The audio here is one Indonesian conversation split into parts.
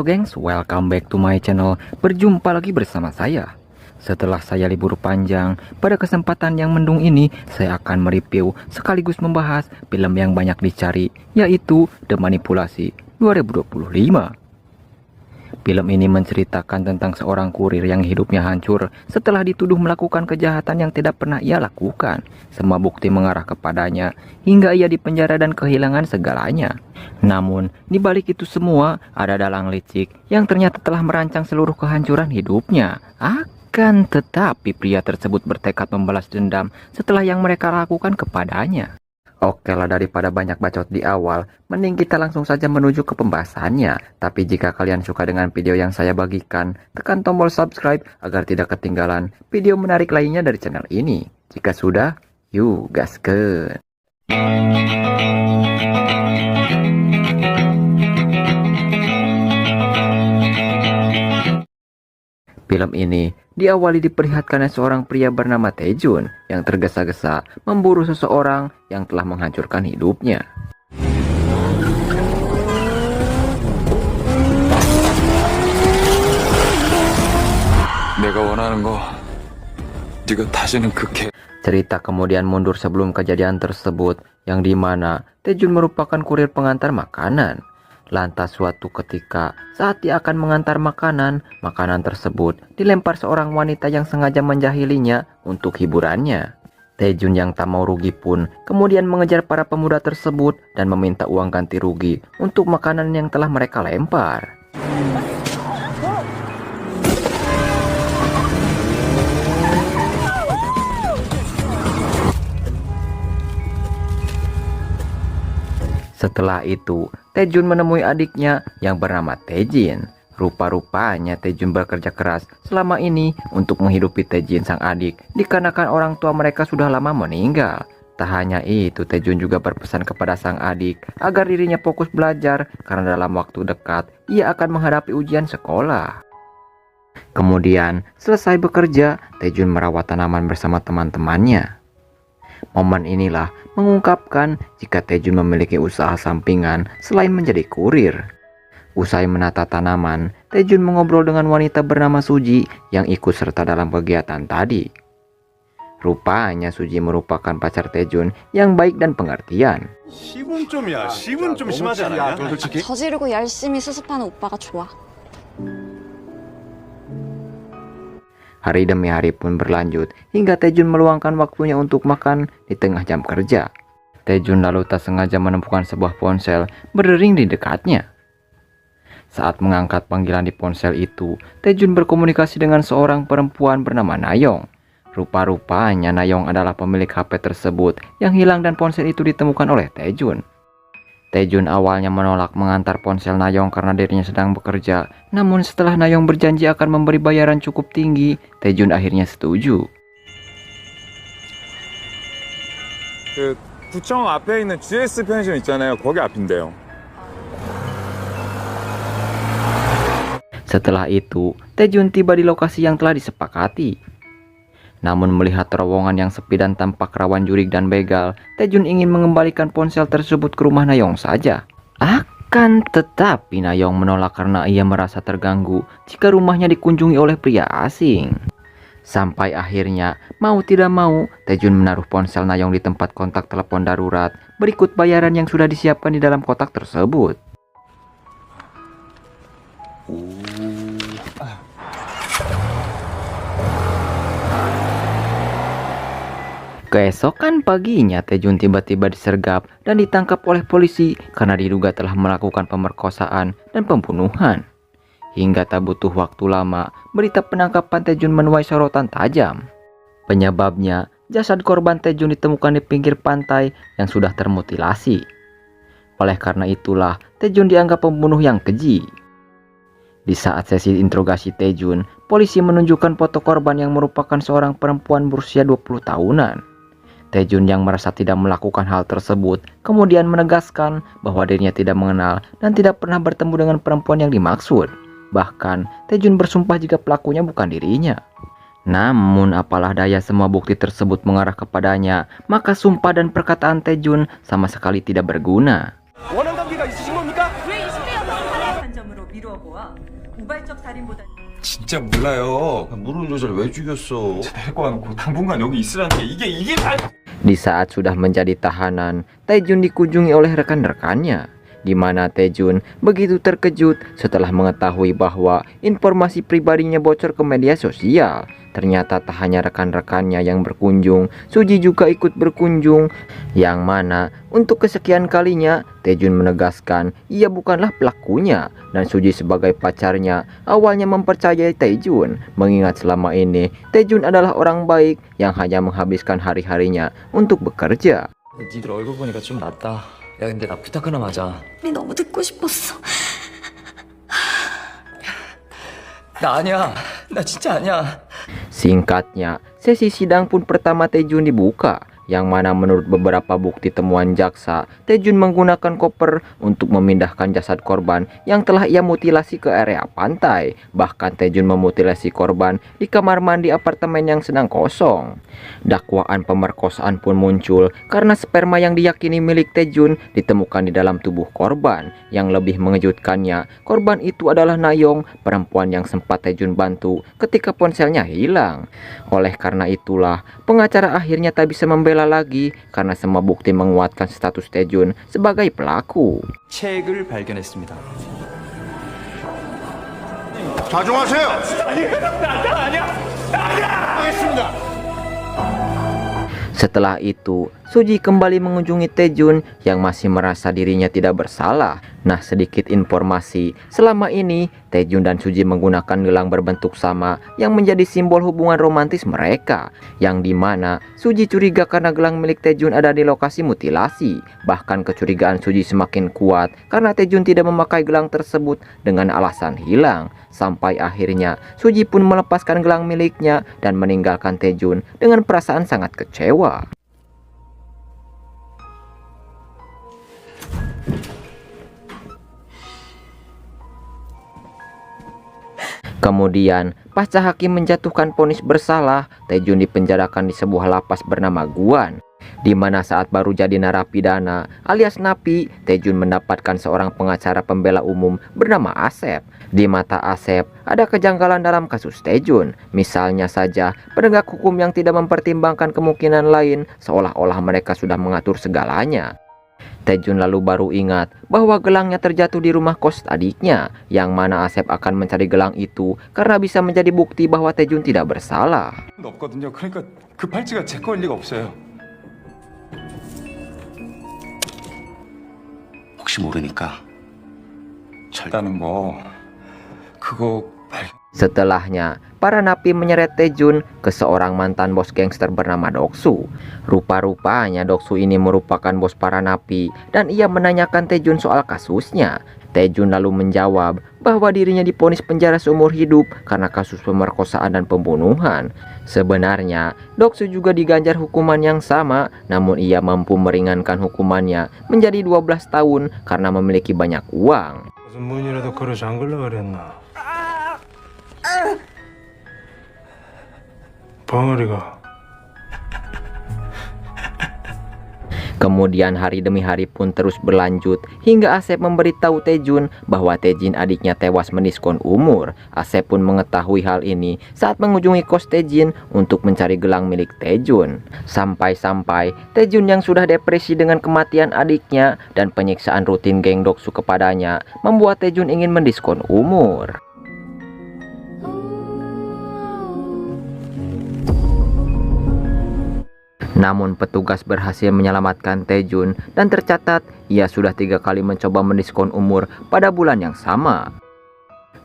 gengs, welcome back to my channel. Berjumpa lagi bersama saya. Setelah saya libur panjang, pada kesempatan yang mendung ini saya akan mereview sekaligus membahas film yang banyak dicari, yaitu The Manipulasi 2025. Film ini menceritakan tentang seorang kurir yang hidupnya hancur setelah dituduh melakukan kejahatan yang tidak pernah ia lakukan. Semua bukti mengarah kepadanya hingga ia dipenjara dan kehilangan segalanya. Namun, di balik itu semua ada dalang licik yang ternyata telah merancang seluruh kehancuran hidupnya. Akan tetapi pria tersebut bertekad membalas dendam setelah yang mereka lakukan kepadanya. Oke lah, daripada banyak bacot di awal, mending kita langsung saja menuju ke pembahasannya. Tapi jika kalian suka dengan video yang saya bagikan, tekan tombol subscribe agar tidak ketinggalan video menarik lainnya dari channel ini. Jika sudah, yuk gaskeun. Film ini diawali diperlihatkan seorang pria bernama Taejun yang tergesa-gesa memburu seseorang yang telah menghancurkan hidupnya. 내가 원하는 거 네가 다시는 그렇게. Cerita kemudian mundur sebelum kejadian tersebut, yang dimana Taejun merupakan kurir pengantar makanan. Lantas suatu ketika saat dia akan mengantar makanan tersebut dilempar seorang wanita yang sengaja menjahilinya untuk hiburannya. Taejun yang tak mau rugi pun kemudian mengejar para pemuda tersebut dan meminta uang ganti rugi untuk makanan yang telah mereka lempar. Setelah itu, Taejun menemui adiknya yang bernama Taejin. Rupa-rupanya Taejun bekerja keras selama ini untuk menghidupi Taejin sang adik, dikarenakan orang tua mereka sudah lama meninggal. Tak hanya itu, Taejun juga berpesan kepada sang adik agar dirinya fokus belajar karena dalam waktu dekat ia akan menghadapi ujian sekolah. Kemudian, selesai bekerja, Taejun merawat tanaman bersama teman-temannya. Momen inilah mengungkapkan jika Taejun memiliki usaha sampingan selain menjadi kurir. Usai menata tanaman, Taejun mengobrol dengan wanita bernama Suji yang ikut serta dalam kegiatan tadi. Rupanya Suji merupakan pacar Taejun yang baik dan pengertian. 시분 좀 심하지 않았냐? 솔직히. 저지르고 열심히 수습하는 오빠가 좋아. Hari demi hari pun berlanjut hingga Taejun meluangkan waktunya untuk makan di tengah jam kerja. Taejun lalu tak sengaja menemukan sebuah ponsel berdering di dekatnya. Saat mengangkat panggilan di ponsel itu, Taejun berkomunikasi dengan seorang perempuan bernama Nayong. Rupa-rupanya Nayong adalah pemilik HP tersebut yang hilang dan ponsel itu ditemukan oleh Taejun. Taejun awalnya menolak mengantar ponsel Nayong karena dirinya sedang bekerja. Namun setelah Nayong berjanji akan memberi bayaran cukup tinggi, Taejun akhirnya setuju. 그 구청 앞에 있는 GS 편의점 있잖아요. 거기 앞인데요. Setelah itu, Taejun tiba di lokasi yang telah disepakati. Namun melihat terowongan yang sepi dan tampak rawan jurik dan begal, Taejun ingin mengembalikan ponsel tersebut ke rumah Nayong saja. Akan tetapi Nayong menolak karena ia merasa terganggu jika rumahnya dikunjungi oleh pria asing. Sampai akhirnya, mau tidak mau, Taejun menaruh ponsel Nayong di tempat kontak telepon darurat berikut bayaran yang sudah disiapkan di dalam kotak tersebut. Keesokan paginya, Taejun tiba-tiba disergap dan ditangkap oleh polisi karena diduga telah melakukan pemerkosaan dan pembunuhan. Hingga tak butuh waktu lama, berita penangkapan Taejun menuai sorotan tajam. Penyebabnya, jasad korban Taejun ditemukan di pinggir pantai yang sudah termutilasi. Oleh karena itulah, Taejun dianggap pembunuh yang keji. Di saat sesi interogasi Taejun, polisi menunjukkan foto korban yang merupakan seorang perempuan berusia 20 tahunan. Taejun yang merasa tidak melakukan hal tersebut kemudian menegaskan bahwa dirinya tidak mengenal dan tidak pernah bertemu dengan perempuan yang dimaksud. Bahkan Taejun bersumpah jika pelakunya bukan dirinya. Namun apalah daya, semua bukti tersebut mengarah kepadanya, maka sumpah dan perkataan Taejun sama sekali tidak berguna. 원한 관계가 있으신 겁니까? 왜 20대 여성을 한 점으로 미루어 보아 진짜 몰라요. 모르는 여자를 왜 죽였어? 데리고 와놓고 당분간 여기 있으라는 게 이게 다. Di saat sudah menjadi tahanan, Taejun dikunjungi oleh rekan-rekannya, di mana Taejun begitu terkejut setelah mengetahui bahwa informasi pribadinya bocor ke media sosial. Ternyata tak hanya rekan-rekannya yang berkunjung, Suji juga ikut berkunjung, yang mana untuk kesekian kalinya Taejun menegaskan ia bukanlah pelakunya, dan Suji sebagai pacarnya awalnya mempercayai Taejun, mengingat selama ini Taejun adalah orang baik yang hanya menghabiskan hari-harinya untuk bekerja. 니들 얼굴 보니까 좀 낫다. 야 근데 나 부탁 하나 하자. 우리 너무 듣고 싶었어. 나 아니야. 나 진짜 아니야. Singkatnya, sesi sidang pun pertama Taejun dibuka, yang mana menurut beberapa bukti temuan jaksa, Taejun menggunakan koper untuk memindahkan jasad korban yang telah ia mutilasi ke area pantai. Bahkan Taejun memutilasi korban di kamar mandi apartemen yang sedang kosong. Dakwaan pemerkosaan pun muncul karena sperma yang diyakini milik Taejun ditemukan di dalam tubuh korban. Yang lebih mengejutkannya, korban itu adalah Nayong, perempuan yang sempat Taejun bantu ketika ponselnya hilang. Oleh karena itulah, pengacara akhirnya tak bisa membela lagi karena semua bukti menguatkan status Taejun sebagai pelaku. 책을 발견했습니다. 자중하세요. Setelah itu, Suji kembali mengunjungi Taejun yang masih merasa dirinya tidak bersalah. Nah, sedikit informasi, selama ini Taejun dan Suji menggunakan gelang berbentuk sama yang menjadi simbol hubungan romantis mereka, yang dimana Suji curiga karena gelang milik Taejun ada di lokasi mutilasi. Bahkan kecurigaan Suji semakin kuat karena Taejun tidak memakai gelang tersebut dengan alasan hilang. Sampai akhirnya Suji pun melepaskan gelang miliknya dan meninggalkan Taejun dengan perasaan sangat kecewa. Kemudian, pasca hakim menjatuhkan vonis bersalah, Taejun dipenjarakan di sebuah lapas bernama Guan, di mana saat baru jadi narapidana alias napi, Taejun mendapatkan seorang pengacara pembela umum bernama Asep. Di mata Asep, ada kejanggalan dalam kasus Taejun. Misalnya saja, penegak hukum yang tidak mempertimbangkan kemungkinan lain, seolah-olah mereka sudah mengatur segalanya. Taejun lalu baru ingat bahwa gelangnya terjatuh di rumah kos adiknya, yang mana Asep akan mencari gelang itu karena bisa menjadi bukti bahwa Taejun tidak bersalah. 없거든요. 그러니까 그 팔찌가 제 거일 리가 없어요. 혹시 모르니까 일단은 뭐 그거 Setelahnya, para napi menyeret Taejun ke seorang mantan bos gangster bernama Doksu. Rupa-rupanya Doksu ini merupakan bos para napi dan ia menanyakan Taejun soal kasusnya. Taejun lalu menjawab bahwa dirinya divonis penjara seumur hidup karena kasus pemerkosaan dan pembunuhan. Sebenarnya, Doksu juga diganjar hukuman yang sama, namun ia mampu meringankan hukumannya menjadi 12 tahun karena memiliki banyak uang. 무슨 문이라도 걸어 잠글라 그랬나? 벙어리가 Kemudian hari demi hari pun terus berlanjut hingga Asep memberitahu Taejun bahwa Taejin adiknya tewas meniskon umur. Asep pun mengetahui hal ini saat mengunjungi kos Taejin untuk mencari gelang milik Taejun. Sampai-sampai Taejun yang sudah depresi dengan kematian adiknya dan penyiksaan rutin geng Doksu kepadanya membuat Taejun ingin mendiskon umur. Namun petugas berhasil menyelamatkan Taejun dan tercatat ia sudah 3 kali mencoba mendiskon umur pada bulan yang sama.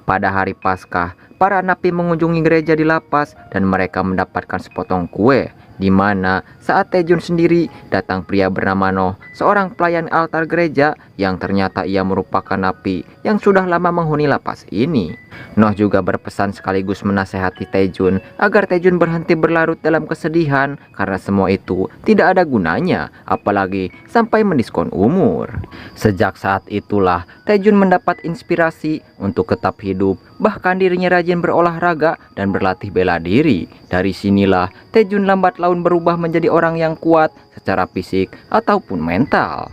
Pada hari Paskah, para napi mengunjungi gereja di lapas dan mereka mendapatkan sepotong kue, di mana saat Taejun sendiri datang pria bernama Noh, seorang pelayan altar gereja yang ternyata ia merupakan napi yang sudah lama menghuni lapas ini. Noh juga berpesan sekaligus menasehati Taejun agar Taejun berhenti berlarut dalam kesedihan karena semua itu tidak ada gunanya, apalagi sampai mendiskon umur. Sejak saat itulah Taejun mendapat inspirasi untuk tetap hidup, bahkan dirinya rajin berolahraga dan berlatih bela diri. Dari sinilah Taejun lambat laun berubah menjadi orang yang kuat secara fisik ataupun mental.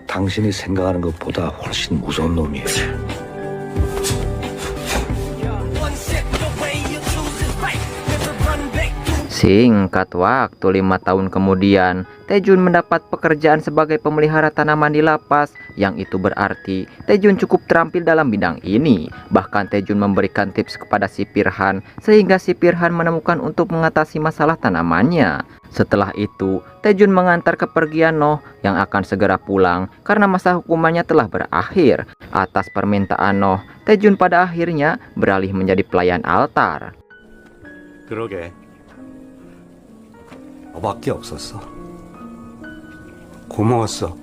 당신이 생각하는 것보다 훨씬 무서운 놈이에요. Singkat waktu 5 tahun kemudian, Taejun mendapat pekerjaan sebagai pemelihara tanaman di lapas, yang itu berarti Taejun cukup terampil dalam bidang ini. Bahkan Taejun memberikan tips kepada si Pirhan sehingga si Pirhan menemukan untuk mengatasi masalah tanamannya. Setelah itu, Taejun mengantar kepergian Noh yang akan segera pulang karena masa hukumannya telah berakhir. Atas permintaan Noh, Taejun pada akhirnya beralih menjadi pelayan altar. 그러게. 너밖에 없었어. 고마웠어.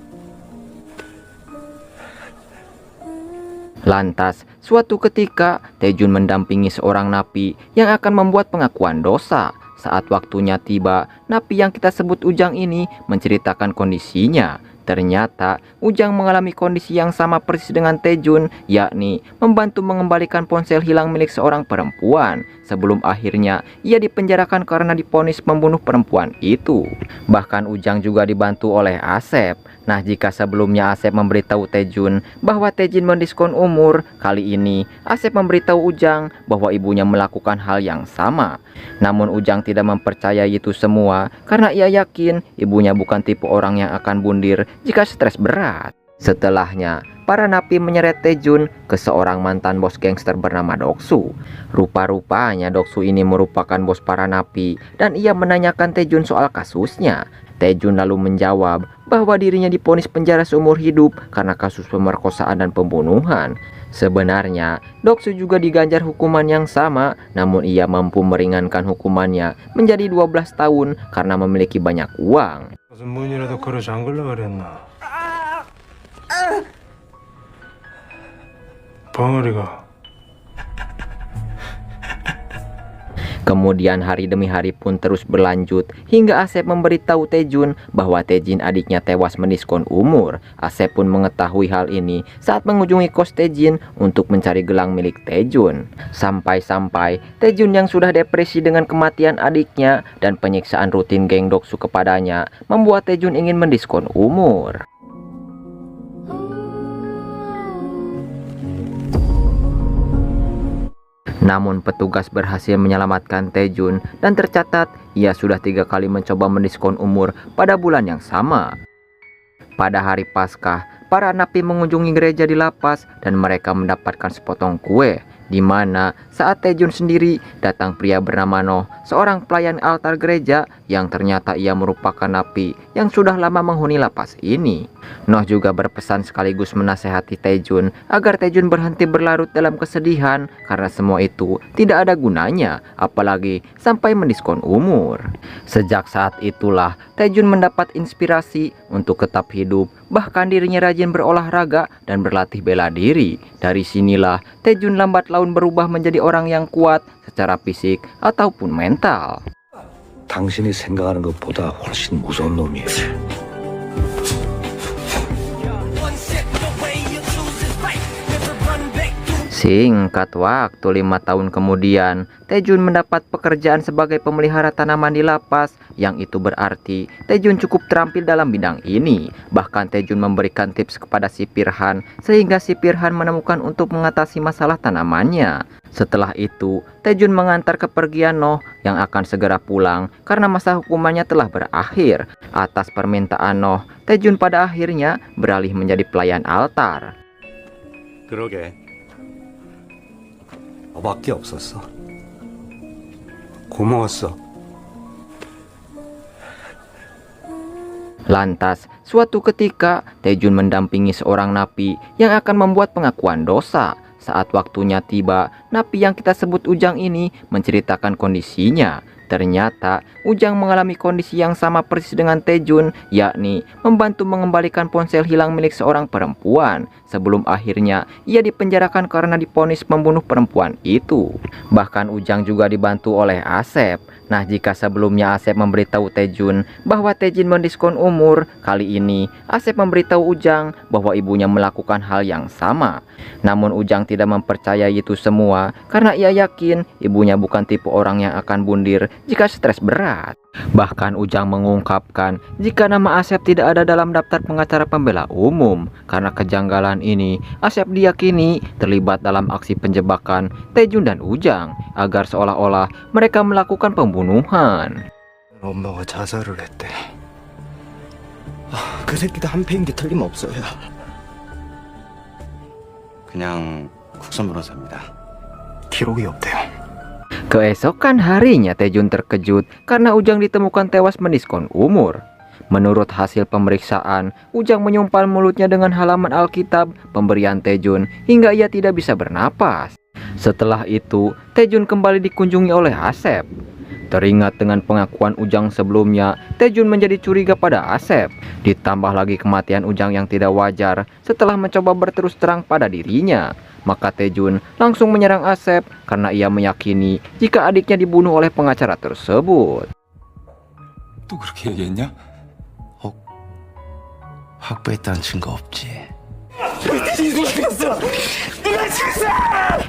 Lantas, suatu ketika Taejun mendampingi seorang napi yang akan membuat pengakuan dosa. Saat waktunya tiba, napi yang kita sebut Ujang ini menceritakan kondisinya. Ternyata Ujang mengalami kondisi yang sama persis dengan Taejun, yakni membantu mengembalikan ponsel hilang milik seorang perempuan. Sebelum akhirnya ia dipenjarakan karena divonis membunuh perempuan itu. Bahkan Ujang juga dibantu oleh Asep. Nah, jika sebelumnya Asep memberitahu Taejun bahwa Taejun mendiskon umur, kali ini Asep memberitahu Ujang bahwa ibunya melakukan hal yang sama. Namun Ujang tidak mempercayai itu semua karena ia yakin ibunya bukan tipe orang yang akan bundir jika stres berat. Setelahnya, para napi menyeret Taejun ke seorang mantan bos gangster bernama Doksu. Rupa-rupanya Doksu ini merupakan bos para napi dan ia menanyakan Taejun soal kasusnya. Taejun lalu menjawab bahwa dirinya divonis penjara seumur hidup karena kasus pemerkosaan dan pembunuhan. Sebenarnya, Doksu juga diganjar hukuman yang sama, namun ia mampu meringankan hukumannya menjadi 12 tahun karena memiliki banyak uang. 무슨 문이라도 걸어 잠글라 그랬나? 벙어리가. Kemudian hari demi hari pun terus berlanjut hingga Asep memberitahu Taejun bahwa Taejin adiknya tewas mendiskon umur. Asep pun mengetahui hal ini saat mengunjungi kos Taejin untuk mencari gelang milik Taejun. Sampai-sampai Taejun yang sudah depresi dengan kematian adiknya dan penyiksaan rutin geng Doksu kepadanya membuat Taejun ingin mendiskon umur. Namun petugas berhasil menyelamatkan Taejun dan tercatat ia sudah 3 kali mencoba mendiskon umur pada bulan yang sama. Pada hari Paskah, para napi mengunjungi gereja di lapas dan mereka mendapatkan sepotong kue, di mana saat Taejun sendiri datang pria bernama Noh, seorang pelayan altar gereja yang ternyata ia merupakan napi yang sudah lama menghuni lapas ini. Noh juga berpesan sekaligus menasehati Taejun agar Taejun berhenti berlarut dalam kesedihan karena semua itu tidak ada gunanya, apalagi sampai mendiskon umur. Sejak saat itulah Taejun mendapat inspirasi untuk tetap hidup, bahkan dirinya rajin berolahraga dan berlatih bela diri. Dari sinilah Taejun lambat laun berubah menjadi orang yang kuat secara fisik ataupun mental. 당신이 생각하는 것보다 훨씬 무서운 놈이에요. Singkat waktu 5 tahun kemudian, Taejun mendapat pekerjaan sebagai pemelihara tanaman di lapas, yang itu berarti Taejun cukup terampil dalam bidang ini. Bahkan Taejun memberikan tips kepada si Pirhan sehingga si Pirhan menemukan untuk mengatasi masalah tanamannya. Setelah itu, Taejun mengantar kepergian Noh yang akan segera pulang karena masa hukumannya telah berakhir. Atas permintaan Noh, Taejun pada akhirnya beralih menjadi pelayan altar. 그러게. 너밖에 없었어. 고마웠어. Lantas, suatu ketika Taejun mendampingi seorang napi yang akan membuat pengakuan dosa. Saat waktunya tiba, napi yang kita sebut Ujang ini menceritakan kondisinya. Ternyata Ujang mengalami kondisi yang sama persis dengan Taejun, yakni membantu mengembalikan ponsel hilang milik seorang perempuan. Sebelum akhirnya ia dipenjarakan karena divonis membunuh perempuan itu. Bahkan Ujang juga dibantu oleh Asep. Nah, jika sebelumnya Asep memberitahu Taejun bahwa Taejin mendiskon umur, kali ini Asep memberitahu Ujang bahwa ibunya melakukan hal yang sama. Namun Ujang tidak mempercayai itu semua karena ia yakin ibunya bukan tipe orang yang akan bundir jika stres berat. Bahkan Ujang mengungkapkan jika nama Asep tidak ada dalam daftar pengacara pembela umum. Karena kejanggalan ini, Asep diyakini terlibat dalam aksi penjebakan Taejun dan Ujang agar seolah-olah mereka melakukan pembunuhan. 엄마가 자살을 했대. 그 새끼도 한패인 게 틀림없어요. 그냥 국선 변호사입니다. 기록이 없대요. Keesokan harinya Taejun terkejut karena Ujang ditemukan tewas meniskon umur. Menurut hasil pemeriksaan, Ujang menyumpal mulutnya dengan halaman Alkitab pemberian Taejun hingga ia tidak bisa bernapas. Setelah itu, Taejun kembali dikunjungi oleh Asep. Teringat dengan pengakuan Ujang sebelumnya, Taejun menjadi curiga pada Asep. Ditambah lagi kematian Ujang yang tidak wajar setelah mencoba berterus terang pada dirinya. Maka Taejun langsung menyerang Asep karena ia meyakini jika adiknya dibunuh oleh pengacara tersebut. 또 그렇게 얘기했냐? 확보했다는 증거 없지.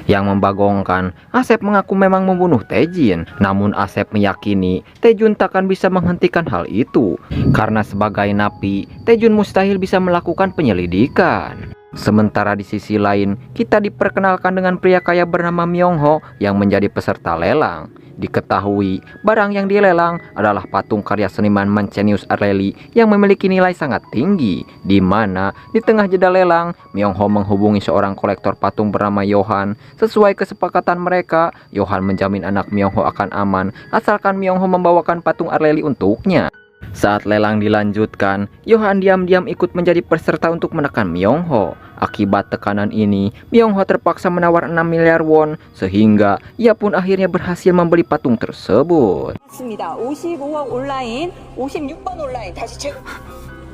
Yang membagongkan, Asep mengaku memang membunuh Taejin. Namun Asep meyakini Taejun takkan bisa menghentikan hal itu. Karena sebagai napi, Taejun mustahil bisa melakukan penyelidikan. Sementara di sisi lain, kita diperkenalkan dengan pria kaya bernama Myung-ho yang menjadi peserta lelang. Diketahui, barang yang dilelang adalah patung karya seniman Mancenius Arleli yang memiliki nilai sangat tinggi, di mana di tengah jeda lelang, Myung-ho menghubungi seorang kolektor patung bernama Johan. Sesuai kesepakatan mereka, Johan menjamin anak Myung-ho akan aman asalkan Myung-ho membawakan patung Arleli untuknya. Saat lelang dilanjutkan, Johan diam-diam ikut menjadi peserta untuk menekan Myung-ho. Akibat tekanan ini, Myung-ho terpaksa menawar 6 miliar won, sehingga ia pun akhirnya berhasil membeli patung tersebut. 맞습니다. 55억 온라인, 56번 온라인 다시 체크.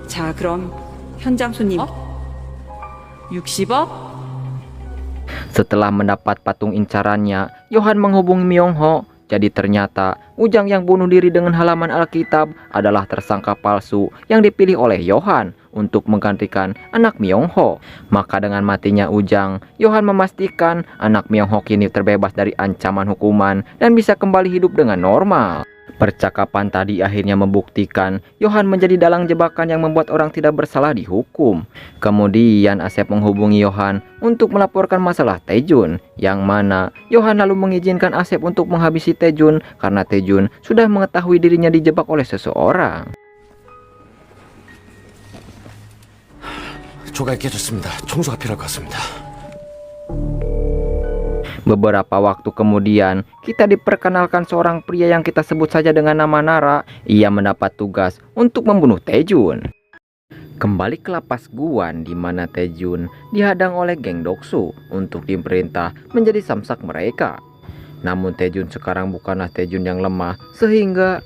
자, 그럼 현장 손님 60억? Setelah mendapat patung incarannya, Johan menghubungi Myung-ho. Jadi ternyata Ujang yang bunuh diri dengan halaman Alkitab adalah tersangka palsu yang dipilih oleh Johan untuk menggantikan anak Myung-ho. Maka dengan matinya Ujang, Johan memastikan anak Myung-ho kini terbebas dari ancaman hukuman dan bisa kembali hidup dengan normal. Percakapan tadi akhirnya membuktikan Johan menjadi dalang jebakan yang membuat orang tidak bersalah dihukum. Kemudian Asep menghubungi Johan untuk melaporkan masalah Taejun, yang mana Johan lalu mengizinkan Asep untuk menghabisi Taejun karena Taejun sudah mengetahui dirinya dijebak oleh seseorang. 조가 깨졌습니다. 청소가 필요할 것 같습니다. Beberapa waktu kemudian, kita diperkenalkan seorang pria yang kita sebut saja dengan nama Nara. Ia mendapat tugas untuk membunuh Taejun. Kembali ke lapas Guan di mana Taejun dihadang oleh geng Doksu untuk diperintah menjadi samsak mereka. Namun Taejun sekarang bukanlah Taejun yang lemah, sehingga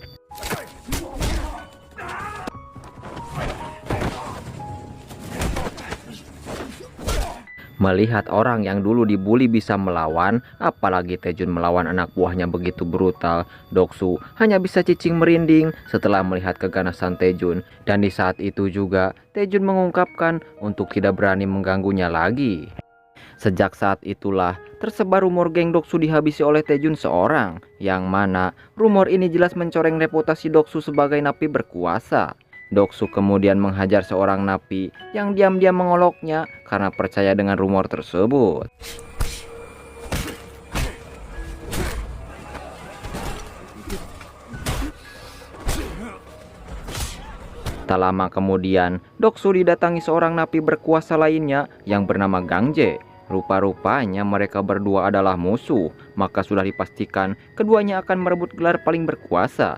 melihat orang yang dulu dibully bisa melawan, apalagi Taejun melawan anak buahnya begitu brutal, Doksu hanya bisa cicing merinding setelah melihat keganasan Taejun. Dan di saat itu juga, Taejun mengungkapkan untuk tidak berani mengganggunya lagi. Sejak saat itulah, tersebar rumor geng Doksu dihabisi oleh Taejun seorang, yang mana rumor ini jelas mencoreng reputasi Doksu sebagai napi berkuasa. Doksu kemudian menghajar seorang napi yang diam-diam mengoloknya karena percaya dengan rumor tersebut. Tak lama kemudian, Doksu didatangi seorang napi berkuasa lainnya yang bernama Gangje. Rupa-rupanya mereka berdua adalah musuh, maka sudah dipastikan keduanya akan merebut gelar paling berkuasa.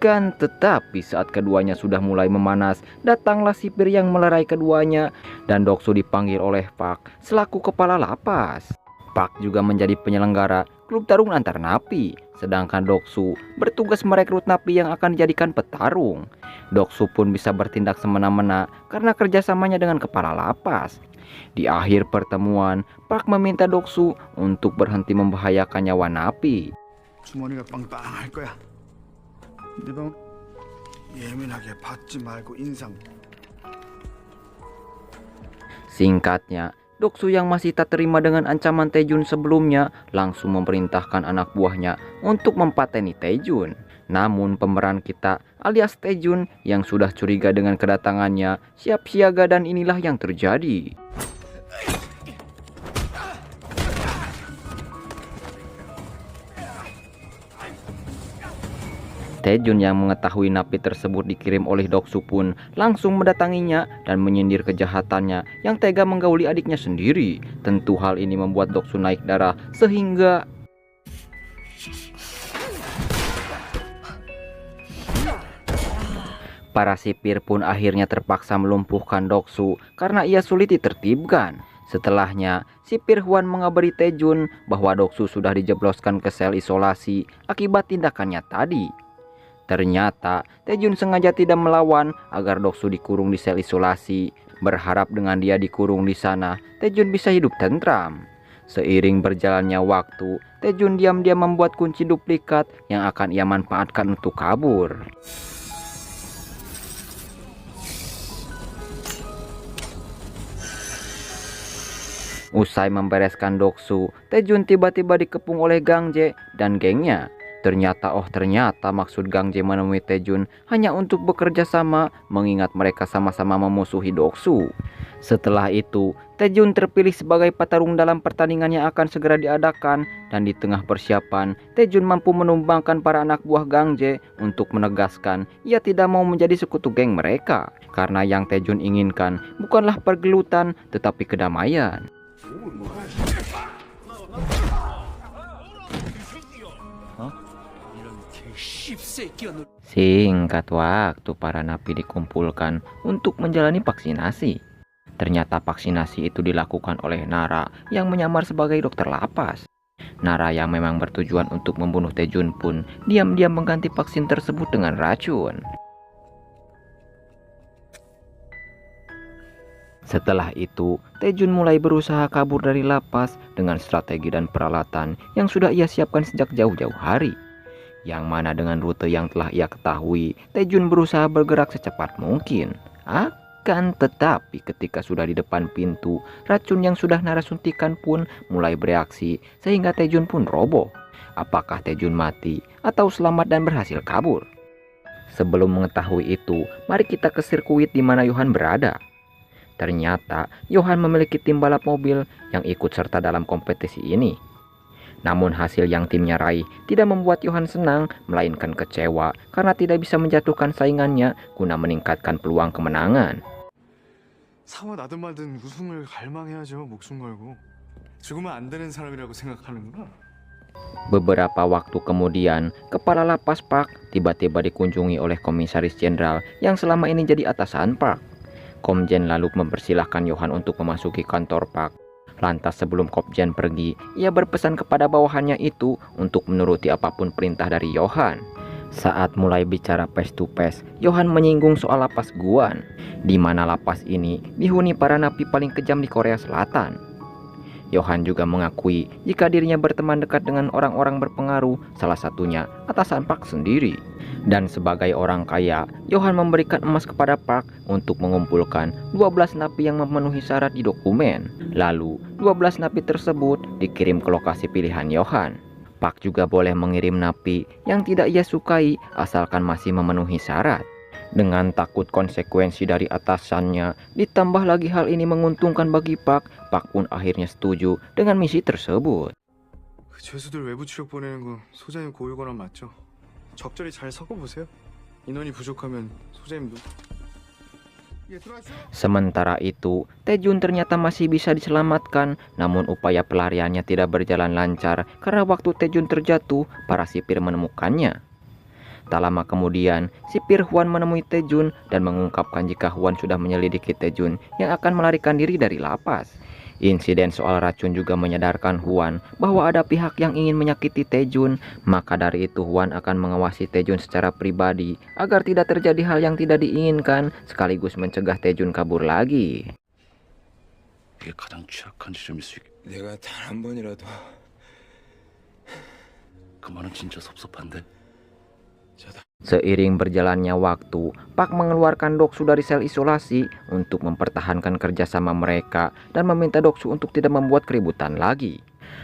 Kan tetapi saat keduanya sudah mulai memanas, datanglah sipir yang melerai keduanya dan Doksu dipanggil oleh Pak selaku kepala lapas. Pak juga menjadi penyelenggara klub tarung antar napi, sedangkan Doksu bertugas merekrut napi yang akan dijadikan petarung. Doksu pun bisa bertindak semena-mena karena kerjasamanya dengan kepala lapas. Di akhir pertemuan, Pak meminta Doksu untuk berhenti membahayakan nyawa napi. 주머니가 빵빵할 거야. 네 방 예민하게 받지 말고 인상. Singkatnya, Doksu yang masih tak terima dengan ancaman Taejun sebelumnya langsung memerintahkan anak buahnya untuk mempateni Taejun. Namun pemeran kita alias Taejun yang sudah curiga dengan kedatangannya siap siaga dan inilah yang terjadi. Taejun yang mengetahui napi tersebut dikirim oleh Doksu pun langsung mendatanginya dan menyindir kejahatannya yang tega menggauli adiknya sendiri. Tentu hal ini membuat Doksu naik darah sehingga para sipir pun akhirnya terpaksa melumpuhkan Doksu karena ia sulit ditertibkan. Setelahnya, sipir Hwan mengabari Taejun bahwa Doksu sudah dijebloskan ke sel isolasi akibat tindakannya tadi. Ternyata Taejun sengaja tidak melawan agar Doksu dikurung di sel isolasi, berharap dengan dia dikurung di sana Taejun bisa hidup tentram. Seiring berjalannya waktu, Taejun diam-diam membuat kunci duplikat yang akan ia manfaatkan untuk kabur. Usai membereskan Doksu, Taejun tiba-tiba dikepung oleh Gangje dan gengnya. Ternyata maksud Gangje menemui Taejun hanya untuk bekerja sama mengingat mereka sama-sama memusuhi Doksu. Setelah itu, Taejun terpilih sebagai petarung dalam pertandingan yang akan segera diadakan dan di tengah persiapan, Taejun mampu menumbangkan para anak buah Gangje untuk menegaskan ia tidak mau menjadi sekutu geng mereka. Karena yang Taejun inginkan bukanlah pergelutan tetapi kedamaian. Singkat waktu para napi dikumpulkan untuk menjalani vaksinasi. Ternyata vaksinasi itu dilakukan oleh Nara yang menyamar sebagai dokter lapas. Nara yang memang bertujuan untuk membunuh Taejun pun diam-diam mengganti vaksin tersebut dengan racun. Setelah itu, Taejun mulai berusaha kabur dari lapas dengan strategi dan peralatan yang sudah ia siapkan sejak jauh-jauh hari. Yang mana dengan rute yang telah ia ketahui, Taejun berusaha bergerak secepat mungkin. Akan tetapi ketika sudah di depan pintu, racun yang sudah Nara suntikan pun mulai bereaksi sehingga Taejun pun roboh. Apakah Taejun mati atau selamat dan berhasil kabur? Sebelum mengetahui itu, mari kita ke sirkuit di mana Johan berada. Ternyata Johan memiliki tim balap mobil yang ikut serta dalam kompetisi ini. Namun hasil yang timnya raih tidak membuat Johan senang, melainkan kecewa karena tidak bisa menjatuhkan saingannya guna meningkatkan peluang kemenangan. 상어 나든 말든 우승을 갈망해야죠. 목숨 걸고. 죽으면 안 되는 사람이라고 생각하는구나. Beberapa waktu kemudian, kepala lapas Park tiba-tiba dikunjungi oleh komisaris jenderal yang selama ini jadi atasan Park. Komjen lalu mempersilahkan Johan untuk memasuki kantor Park. Lantas sebelum Komjen pergi, ia berpesan kepada bawahannya itu untuk menuruti apapun perintah dari Johan. Saat mulai bicara face to face, Johan menyinggung soal lapas Guan, di mana lapas ini dihuni para napi paling kejam di Korea Selatan. Johan juga mengakui jika dirinya berteman dekat dengan orang-orang berpengaruh, salah satunya atasan Park sendiri. Dan sebagai orang kaya, Johan memberikan emas kepada Park untuk mengumpulkan 12 napi yang memenuhi syarat di dokumen. Lalu, 12 napi tersebut dikirim ke lokasi pilihan Johan. Park juga boleh mengirim napi yang tidak ia sukai asalkan masih memenuhi syarat. Dengan takut konsekuensi dari atasannya, ditambah lagi hal ini menguntungkan bagi Park, Park pun akhirnya setuju dengan misi tersebut. 죄수들 외부 추적 보내는 거 소장님 고유 권한 맞죠? 적절히 잘 섞어보세요. 인원이 부족하면 소장님도. Sementara itu, Taejun ternyata masih bisa diselamatkan, namun upaya pelariannya tidak berjalan lancar karena waktu Taejun terjatuh, para sipir menemukannya. Tak lama kemudian, sipir Hwan menemui Taejun dan mengungkapkan jika Hwan sudah menyelidiki Taejun yang akan melarikan diri dari lapas. Insiden soal racun juga menyadarkan Hwan bahwa ada pihak yang ingin menyakiti Taejun, maka dari itu Hwan akan mengawasi Taejun secara pribadi agar tidak terjadi hal yang tidak diinginkan, sekaligus mencegah Taejun kabur lagi. 이게 가장 취약한 지점일 수 있... 내가 단 한 번이라도 그 말은 진짜 섭섭한데 Seiring berjalannya waktu, Pak mengeluarkan Doksu dari sel isolasi untuk mempertahankan kerjasama mereka dan meminta Doksu untuk tidak membuat keributan lagi.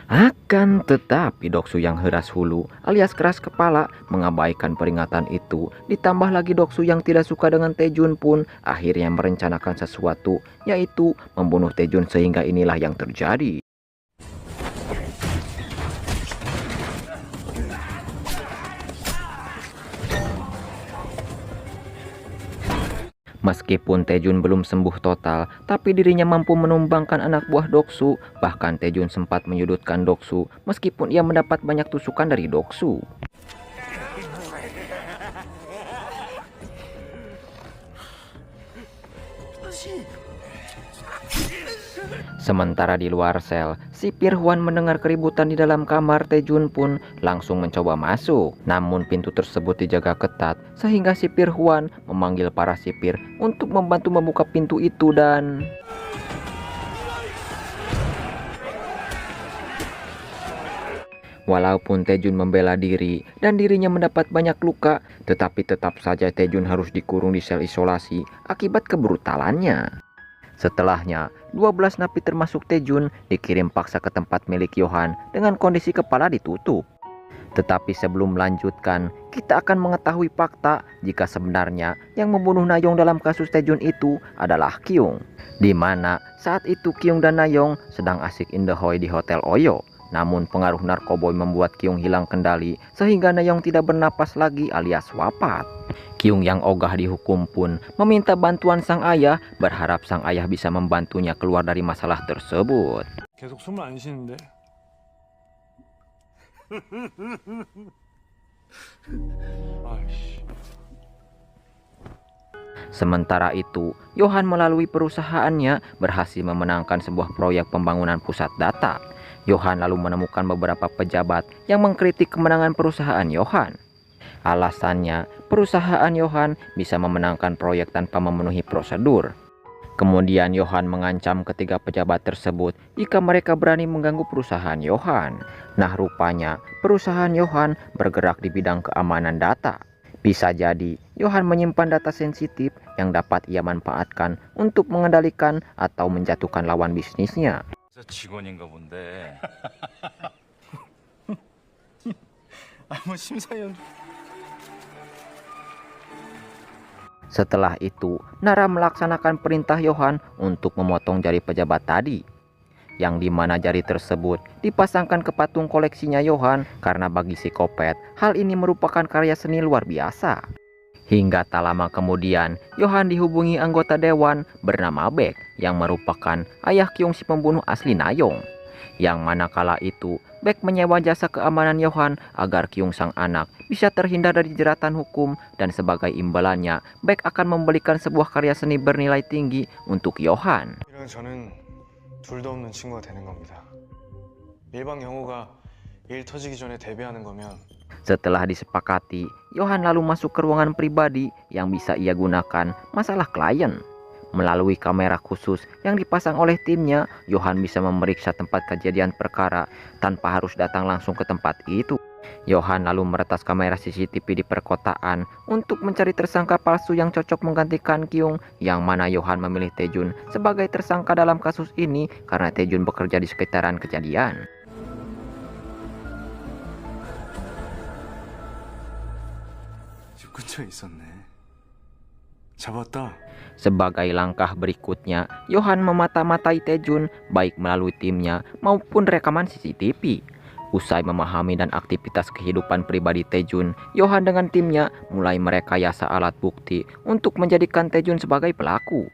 Akan tetapi Doksu yang heras hulu alias keras kepala mengabaikan peringatan itu. Ditambah lagi Doksu yang tidak suka dengan Taejun pun akhirnya merencanakan sesuatu, yaitu membunuh Taejun, sehingga inilah yang terjadi. Meskipun Taejun belum sembuh total, tapi dirinya mampu menumbangkan anak buah Doksu. Bahkan Taejun sempat menyudutkan Doksu meskipun ia mendapat banyak tusukan dari Doksu. Sementara di luar sel, si Pirhuan mendengar keributan di dalam kamar. Taejun pun langsung mencoba masuk. Namun pintu tersebut dijaga ketat sehingga si Pirhuan memanggil para sipir untuk membantu membuka pintu itu dan... Walaupun Taejun membela diri dan dirinya mendapat banyak luka, tetapi tetap saja Taejun harus dikurung di sel isolasi akibat kebrutalannya. Setelahnya, 12 napi termasuk Taejun dikirim paksa ke tempat milik Yohan dengan kondisi kepala ditutup. Tetapi sebelum melanjutkan, kita akan mengetahui fakta jika sebenarnya yang membunuh Nayong dalam kasus Taejun itu adalah Kyung. Di mana saat itu Kyung dan Nayong sedang asik in the hoy di Hotel Oyo. Namun pengaruh narkoboy membuat Kyung hilang kendali sehingga Nayong tidak bernapas lagi alias wafat. Kyung yang ogah dihukum pun meminta bantuan sang ayah, berharap sang ayah bisa membantunya keluar dari masalah tersebut. 계속 숨을 안 쉬는데. 아이씨. Sementara itu, Yohan melalui perusahaannya berhasil memenangkan sebuah proyek pembangunan pusat data. Yohan lalu menemukan beberapa pejabat yang mengkritik kemenangan perusahaan Yohan. Alasannya, perusahaan Yohan bisa memenangkan proyek tanpa memenuhi prosedur. Kemudian Yohan mengancam ketiga pejabat tersebut jika mereka berani mengganggu perusahaan Yohan. Nah, rupanya perusahaan Yohan bergerak di bidang keamanan data. Bisa jadi Yohan menyimpan data sensitif yang dapat ia manfaatkan untuk mengendalikan atau menjatuhkan lawan bisnisnya. 직원인가 본데. 뭐 심사위원. Setelah itu, Nara melaksanakan perintah Yohan untuk memotong jari pejabat tadi, yang dimana jari tersebut dipasangkan ke patung koleksinya Yohan karena bagi si Kopet, hal ini merupakan karya seni luar biasa. Hingga tak lama kemudian, Yohan dihubungi anggota dewan bernama Baek yang merupakan ayah Kyung si pembunuh asli Nayong. Yang mana kala itu, Baek menyewa jasa keamanan Yohan agar Kyung sang anak bisa terhindar dari jeratan hukum, dan sebagai imbalannya, Baek akan membelikan sebuah karya seni bernilai tinggi untuk Yohan. 이랑 저는 둘도 없는 친구가 되는 겁니다. 일반 경호가 일 터지기 전에 대비하는 거면 Setelah disepakati, Yohan lalu masuk ke ruangan pribadi yang bisa ia gunakan masalah klien. Melalui kamera khusus yang dipasang oleh timnya, Yohan bisa memeriksa tempat kejadian perkara tanpa harus datang langsung ke tempat itu. Yohan lalu meretas kamera CCTV di perkotaan untuk mencari tersangka palsu yang cocok menggantikan Kyung, yang mana Yohan memilih Taejun sebagai tersangka dalam kasus ini karena Taejun bekerja di sekitaran kejadian. 근처에 있었네. 잡았다. Sebagai langkah berikutnya, Yohan memata-matai Taejun baik melalui timnya maupun rekaman CCTV. Usai memahami dan aktivitas kehidupan pribadi Taejun, Yohan dengan timnya mulai merekayasa alat bukti untuk menjadikan Taejun sebagai pelaku.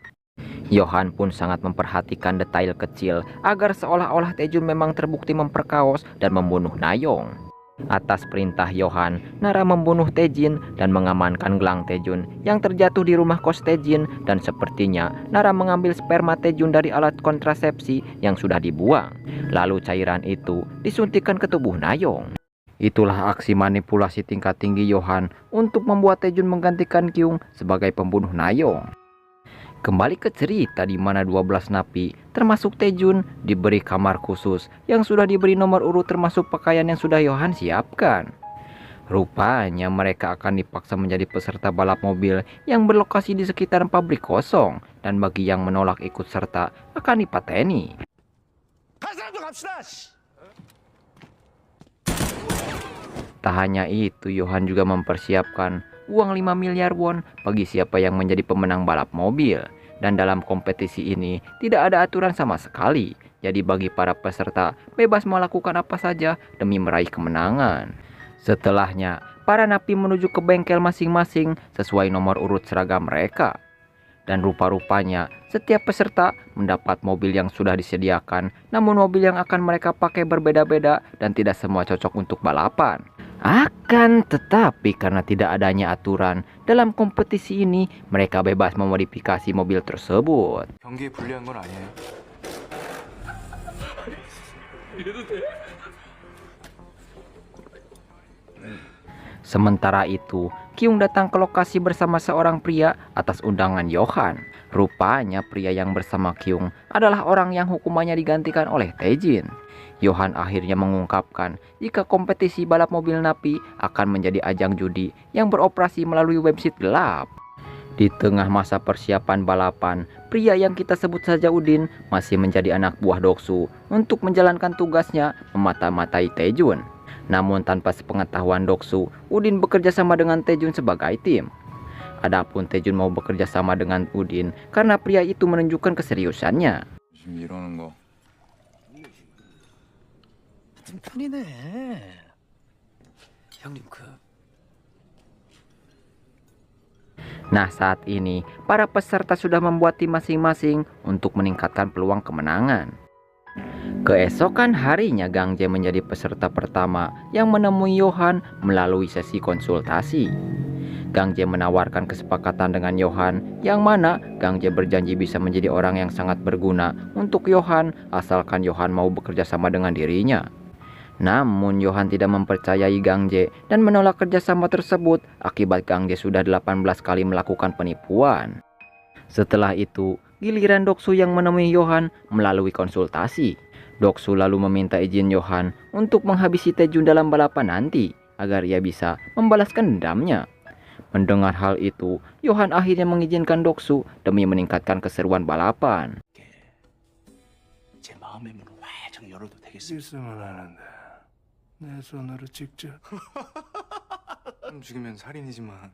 Yohan pun sangat memperhatikan detail kecil agar seolah-olah Taejun memang terbukti memperkaos dan membunuh Nayong. Atas perintah Yohan, Nara membunuh Taejin dan mengamankan gelang Taejun yang terjatuh di rumah kos Taejin, dan sepertinya Nara mengambil sperma Taejun dari alat kontrasepsi yang sudah dibuang. Lalu cairan itu disuntikkan ke tubuh Nayong. Itulah aksi manipulasi tingkat tinggi Yohan untuk membuat Taejun menggantikan Kyung sebagai pembunuh Nayong. Kembali ke cerita di mana 12 napi termasuk Taejun diberi kamar khusus yang sudah diberi nomor urut termasuk pakaian yang sudah Yohan siapkan. Rupanya mereka akan dipaksa menjadi peserta balap mobil yang berlokasi di sekitaran pabrik kosong, dan bagi yang menolak ikut serta akan dipateni. Tak hanya itu, Johan juga mempersiapkan uang 5 miliar won bagi siapa yang menjadi pemenang balap mobil. Dan dalam kompetisi ini tidak ada aturan sama sekali. Jadi bagi para peserta bebas melakukan apa saja demi meraih kemenangan. Setelahnya, para napi menuju ke bengkel masing-masing sesuai nomor urut seragam mereka. Dan rupa-rupanya setiap peserta mendapat mobil yang sudah disediakan, namun mobil yang akan mereka pakai berbeda-beda dan tidak semua cocok untuk balapan. Akan tetapi karena tidak adanya aturan dalam kompetisi ini, mereka bebas memodifikasi mobil tersebut. 경기에 불리한 건 아니에요. Sementara itu, Kyung datang ke lokasi bersama seorang pria atas undangan Johan. Rupanya pria yang bersama Kyung adalah orang yang hukumannya digantikan oleh Taejin. Johan akhirnya mengungkapkan jika kompetisi balap mobil napi akan menjadi ajang judi yang beroperasi melalui website gelap. Di tengah masa persiapan balapan, pria yang kita sebut saja Udin masih menjadi anak buah Doksu untuk menjalankan tugasnya memata-matai Taejun. Namun tanpa sepengetahuan Doksu, Udin bekerja sama dengan Taejun sebagai tim. Adapun Taejun mau bekerja sama dengan Udin karena pria itu menunjukkan keseriusannya. 지금 이러는 거. 편이네. 형님 Nah, saat ini para peserta sudah membuat tim masing-masing untuk meningkatkan peluang kemenangan. Keesokan harinya Gang Jae menjadi peserta pertama yang menemui Johan melalui sesi konsultasi. Gang Jae menawarkan kesepakatan dengan Johan, yang mana Gang Jae berjanji bisa menjadi orang yang sangat berguna untuk Johan asalkan Johan mau bekerja sama dengan dirinya. Namun Johan tidak mempercayai Gang Jae dan menolak kerjasama tersebut akibat Gang Jae sudah 18 kali melakukan penipuan. Setelah itu, giliran Doksu yang menemui Johan melalui konsultasi. Doksu lalu meminta izin Johan untuk menghabisi Taejun dalam balapan nanti agar ia bisa membalaskan dendamnya. Mendengar hal itu, Johan akhirnya mengizinkan Doksu demi meningkatkan keseruan balapan. 제 마음의 문을 활짝 열어도 되겠습니다. 실수는 하는데 내 손으로 직접 죽이면 살인이지만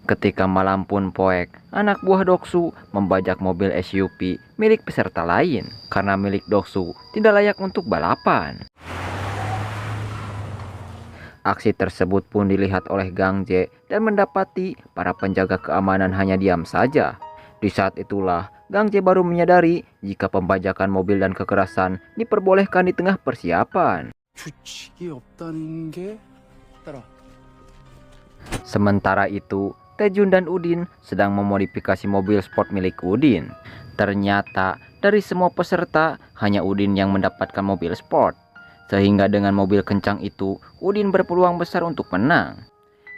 Ketika malam pun poek, anak buah Doksu membajak mobil SUV milik peserta lain karena milik Doksu tidak layak untuk balapan. Aksi tersebut pun dilihat oleh Gang Jae dan mendapati para penjaga keamanan hanya diam saja. Di saat itulah Gang Jae baru menyadari jika pembajakan mobil dan kekerasan diperbolehkan di tengah persiapan. 규칙이 없다는 게 따라. Sementara itu, Taejun dan Udin sedang memodifikasi mobil sport milik Udin. Ternyata dari semua peserta hanya Udin yang mendapatkan mobil sport. Sehingga dengan mobil kencang itu, Udin berpeluang besar untuk menang.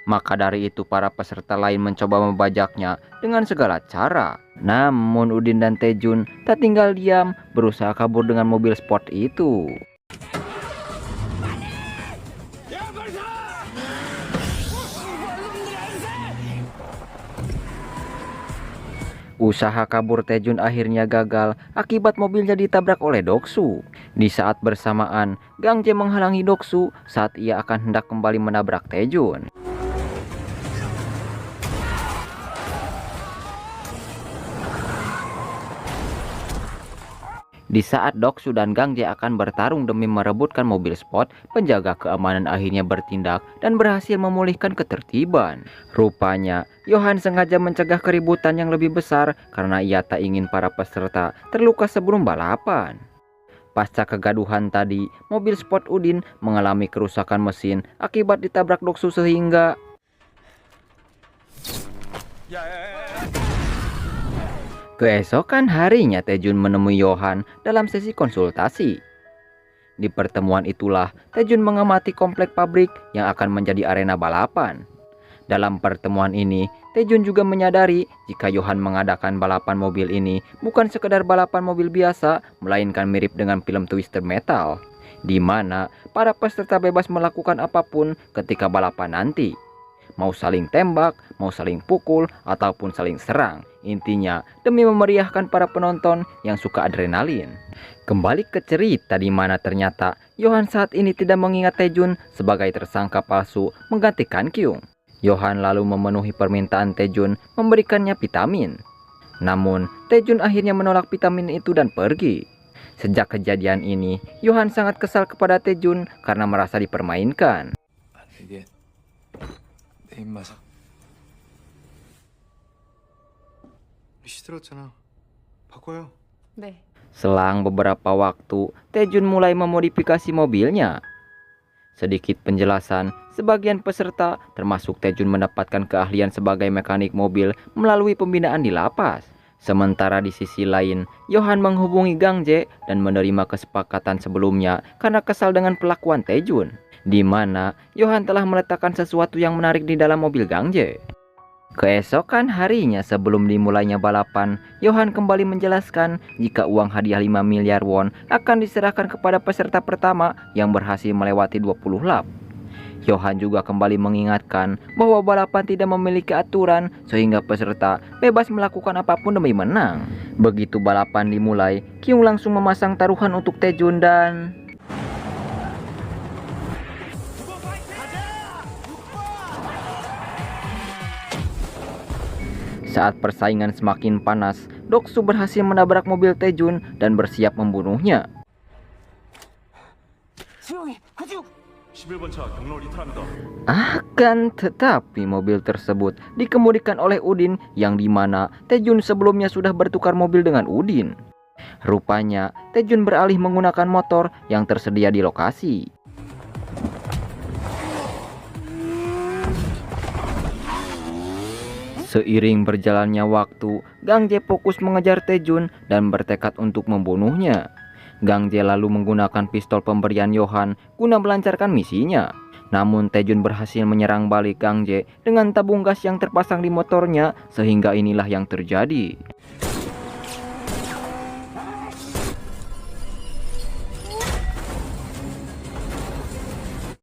Maka dari itu para peserta lain mencoba membajaknya dengan segala cara. Namun Udin dan Taejun tak tinggal diam, berusaha kabur dengan mobil sport itu. Usaha kabur Taejun akhirnya gagal akibat mobilnya ditabrak oleh Doksu. Di saat bersamaan, Gang Jae menghalangi Doksu saat ia akan hendak kembali menabrak Taejun. Di saat Doksu dan Gang Jae akan bertarung demi merebutkan mobil sport, penjaga keamanan akhirnya bertindak dan berhasil memulihkan ketertiban. Rupanya, Johan sengaja mencegah keributan yang lebih besar karena ia tak ingin para peserta terluka sebelum balapan. Pasca kegaduhan tadi, mobil sport Udin mengalami kerusakan mesin akibat ditabrak Doksu sehingga keesokan harinya Taejun menemui Johan dalam sesi konsultasi. Di pertemuan itulah Taejun mengamati komplek pabrik yang akan menjadi arena balapan. Dalam pertemuan ini, Taejun juga menyadari jika Johan mengadakan balapan mobil ini bukan sekedar balapan mobil biasa, melainkan mirip dengan film Twisted Metal. di mana para peserta bebas melakukan apapun ketika balapan nanti. Mau saling tembak, mau saling pukul, ataupun saling serang. Intinya demi memeriahkan para penonton yang suka adrenalin. Kembali ke cerita di mana ternyata Johan saat ini tidak mengingat Taejun sebagai tersangka palsu menggantikan Kyung. Johan lalu memenuhi permintaan Taejun memberikannya vitamin. Namun Taejun akhirnya menolak vitamin itu dan pergi. Sejak kejadian ini, Johan sangat kesal kepada Taejun karena merasa dipermainkan. 이게 내 입맛에 우리 시들었잖아. 바꿔요. 네. Selang beberapa waktu, Taejun mulai memodifikasi mobilnya. Sedikit penjelasan, sebagian peserta termasuk Taejun mendapatkan keahlian sebagai mekanik mobil melalui pembinaan di lapas. Sementara di sisi lain, Johan menghubungi Gang Jae dan menerima kesepakatan sebelumnya karena kesal dengan pelakuan Taejun, di mana Johan telah meletakkan sesuatu yang menarik di dalam mobil Gang Jae. Keesokan harinya sebelum dimulainya balapan, Johan kembali menjelaskan jika uang hadiah 5 miliar won akan diserahkan kepada peserta pertama yang berhasil melewati 20 lap. Johan juga kembali mengingatkan bahwa balapan tidak memiliki aturan sehingga peserta bebas melakukan apapun demi menang. Begitu balapan dimulai, Kyung langsung memasang taruhan untuk Taejun dan... Saat persaingan semakin panas, Doksu berhasil menabrak mobil Taejun dan bersiap membunuhnya. 11번 차 경로를 이탈합니다. Akan tetapi mobil tersebut dikemudikan oleh Udin yang dimana Taejun sebelumnya sudah bertukar mobil dengan Udin. Rupanya Taejun beralih menggunakan motor yang tersedia di lokasi. Seiring berjalannya waktu, Gang Jae fokus mengejar Taejun dan bertekad untuk membunuhnya. Gang Jae lalu menggunakan pistol pemberian Johan guna melancarkan misinya. Namun Taejun berhasil menyerang balik Gang Jae dengan tabung gas yang terpasang di motornya, sehingga inilah yang terjadi.